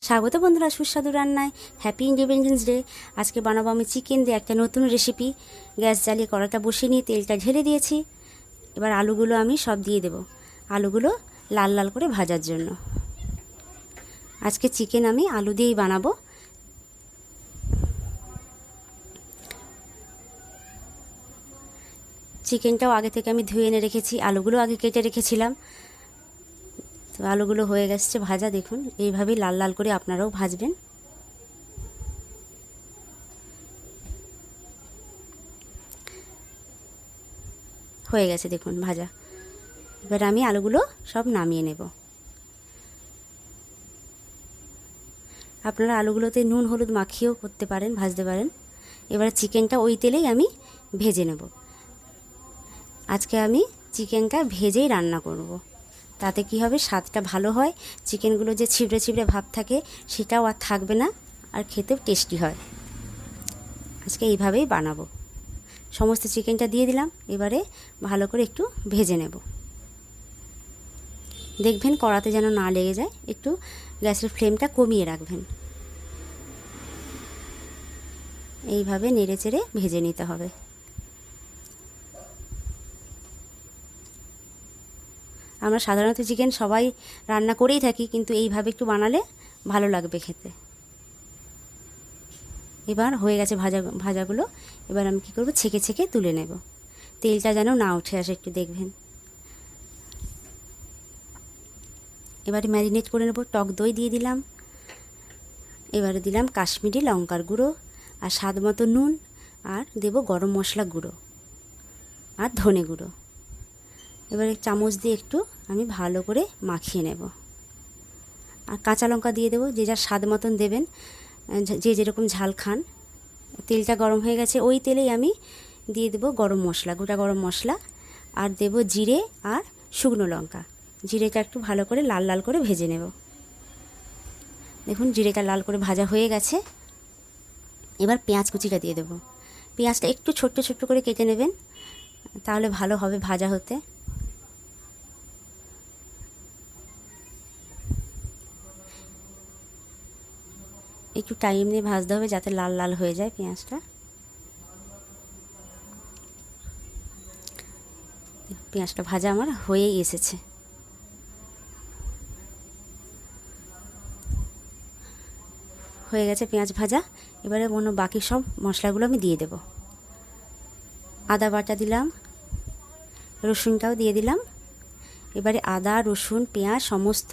স্বাগত বন্ধুরা সুস্বাদু রান্নায়। Happy independence day. আজকে বানাবো আমি চিকেন দিয়ে একটা নতুন রেসিপি। গ্যাস জ্বালিয়ে কড়াটা বসিয়ে নিয়ে তেলটা ঢেলে দিয়েছি। এবার আলুগুলো আমি সব দিয়ে দেব, আলুগুলো লাল লাল করে ভাজার জন্য। আজকে চিকেন আমি আলু দিয়েই বানাবো। চিকেনটাও আগে থেকে আমি ধুয়ে এনে রেখেছি, আলুগুলো আগে কেটে রেখেছিলাম। তো আলুগুলো হয়ে গেছে ভাজা, দেখুন এইভাবেই লাল লাল করে আপনারাও ভাজবেন। হয়ে গেছে দেখুন ভাজা। এবার আমি আলুগুলো সব নামিয়ে নেব। আপনারা আলুগুলোতে নুন হলুদ মাখিয়েও করতে পারেন, ভাজতে পারেন। এবার চিকেনটা ওই তেলেই আমি ভেজে নেব। আজকে আমি চিকেনটা ভেজেই রান্না করব। তাতে কি হবে, স্বাদটা ভালো হয়। চিকেনগুলো যে ছিবড়ে ছিবড়ে ভাব থাকে সেটাও আর থাকবে না, আর খেতেও টেস্টি হয়। আজকে এইভাবেই বানাবো। সমস্ত চিকেনটা দিয়ে দিলাম, এবারে ভালো করে একটু ভেজে নেব। দেখবেন কড়াতে যেন না লেগে যায়, একটু গ্যাসের ফ্লেমটা কমিয়ে রাখবেন। এইভাবে নেড়ে চেড়ে ভেজে নিতে হবে। আমরা সাধারণত চিকেন সবাই রান্না করেই থাকি, কিন্তু এইভাবে একটু বানালে ভালো লাগবে খেতে। এবার হয়ে গেছে ভাজাগুলো। এবার আমি কী করবো, ছেঁকে ছেঁকে তুলে নেব। তেলটা যেন না উঠে আসে, একটু দেখবেন। এবারে ম্যারিনেট করে নেব। টক দই দিয়ে দিলাম। এবারে দিলাম কাশ্মীরি লঙ্কার গুঁড়ো, আর স্বাদ মতো নুন, আর দেব গরম মশলা গুঁড়ো আর ধনে গুঁড়ো। এবারে চামচ দিয়ে একটু আমি ভালো করে মাখিয়ে নেব। আর কাঁচা লঙ্কা দিয়ে দেবো, যে যার স্বাদ মতন দেবেন, যে যেরকম ঝাল খান। তেলটা গরম হয়ে গেছে, ওই তেলেই আমি দিয়ে দেবো গরম মশলা, গোটা গরম মশলা, আর দেব জিরে আর শুকনো লঙ্কা। জিরেটা একটু ভালো করে লাল লাল করে ভেজে নেব। দেখুন জিরেটা লাল করে ভাজা হয়ে গেছে। এবার পেঁয়াজ কুচিটা দিয়ে দেবো। পেঁয়াজটা একটু ছোট্ট ছোট্ট করে কেটে নেবেন, তাহলে ভালো হবে ভাজা হতে। একটু টাইম নিয়ে ভাজতে হবে যাতে লাল লাল হয়ে যায় পেঁয়াজটা। পেঁয়াজটা ভাজা আমার হয়েই এসেছে। হয়ে গেছে পেঁয়াজ ভাজা। এবারে বাকি সব মশলাগুলো আমি দিয়ে দেব। আদা বাটা দিলাম, রসুনটাও দিয়ে দিলাম। এবারে আদা রসুন পেঁয়াজ সমস্ত